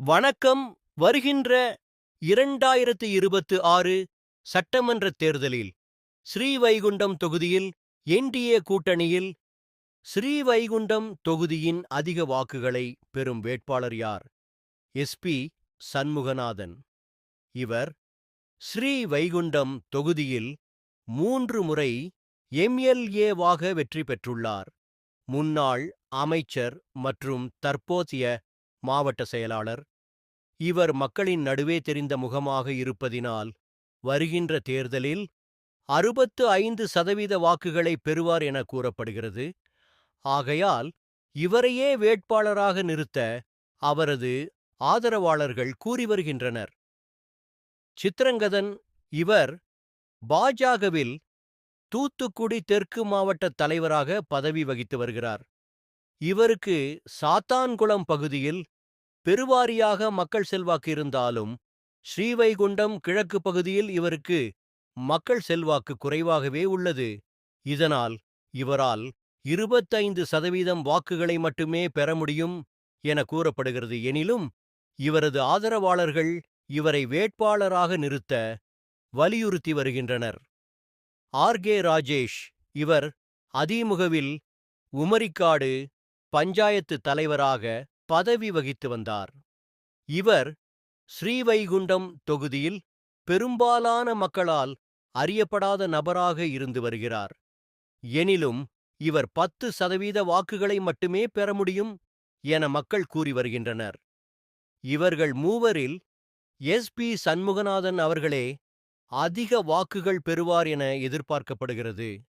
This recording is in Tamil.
வணக்கம். வருகின்ற 2026 சட்டமன்றத் தேர்தலில் ஸ்ரீவைகுண்டம் தொகுதியில் என்டிஏ கூட்டணியில் ஸ்ரீவைகுண்டம் தொகுதியின் அதிக வாக்குகளை பெறும் வேட்பாளர் யார்? எஸ்பி சண்முகநாதன். இவர் ஸ்ரீவைகுண்டம் தொகுதியில் 3 முறை எம்எல்ஏவாக வெற்றி பெற்றுள்ளார். முன்னாள் அமைச்சர் மற்றும் தற்போதைய மாவட்ட செயலாளர். இவர் மக்களின் நடுவே தெரிந்த முகமாக இருப்பதினால் வருகின்ற தேர்தலில் 65% வாக்குகளை பெறுவார் என கூறப்படுகிறது. ஆகையால் இவரையே வேட்பாளராக நிறுத்த அவரது ஆதரவாளர்கள் கூறி வருகின்றனர். சித்ரங்கதன். இவர் பாஜகவில் தூத்துக்குடி தெற்கு மாவட்ட தலைவராக பதவி வகித்து வருகிறார். இவருக்கு சாத்தான்குளம் பகுதியில் பெருவாரியாக மக்கள் செல்வாக்கு இருந்தாலும் ஸ்ரீவைகுண்டம் கிழக்கு பகுதியில் இவருக்கு மக்கள் செல்வாக்கு குறைவாகவே உள்ளது. இதனால் இவரால் 25% வாக்குகளை மட்டுமே பெற முடியும் என கூறப்படுகிறது. எனினும் இவரது ஆதரவாளர்கள் இவரை வேட்பாளராக நிறுத்த வலியுறுத்தி வருகின்றனர். ஆர்.கே. ராஜேஷ். இவர் அதிமுகவில் உமரிக்காடு பஞ்சாயத்து தலைவராக பதவி வகித்து வந்தார். இவர் ஸ்ரீவைகுண்டம் தொகுதியில் பெரும்பாலான மக்களால் அறியப்படாத நபராக இருந்து வருகிறார். எனினும் இவர் 10% வாக்குகளை மட்டுமே பெற முடியும் என மக்கள் கூறி வருகின்றனர். இவர்கள் மூவரில் எஸ்பி சண்முகநாதன் அவர்களே அதிக வாக்குகள் பெறுவார் என எதிர்பார்க்கப்படுகிறது.